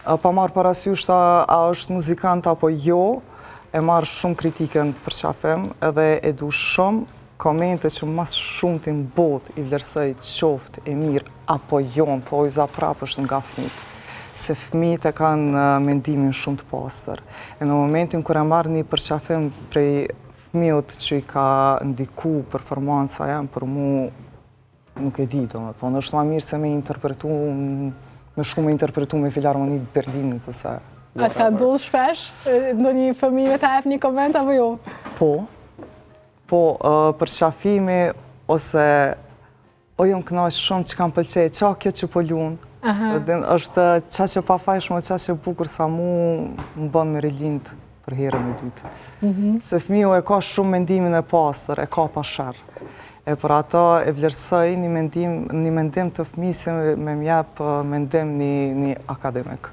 Pa marrë parasysh a është muzikant apo jo, e marrë shumë kritikën për qafem edhe e du shumë komente që mas shumë të në bot i vlerësoj qoftë e mirë apo jo, po i za prapë është nga fmit. Se fmit e kanë mendimin shumë të pastër. E në momentin kër e marrë një përqafim prej fmiut që i ka ndiku performanca jam, për mu nuk e di, do më thonë, është ma mirë se me interpretu, me shku me interpretu me Filharmonit Berlinit, ose... A të ka ndodhë shpesh? Do një fëmijë të hef një koment, apo jo? Po, përqafimi, ose o jom kënaqë shumë që kam pëlqej, qa kjo që po lunë, është qa që pa fajshme, qa që bukur sa mu më bënë me rilindë për herën e dytë. Se fëmiu e ka shumë mendimin e pasër, e ka pa sharë. E për ata e vlerësoj një mendim të fëmi se me mjep mendim një akademik.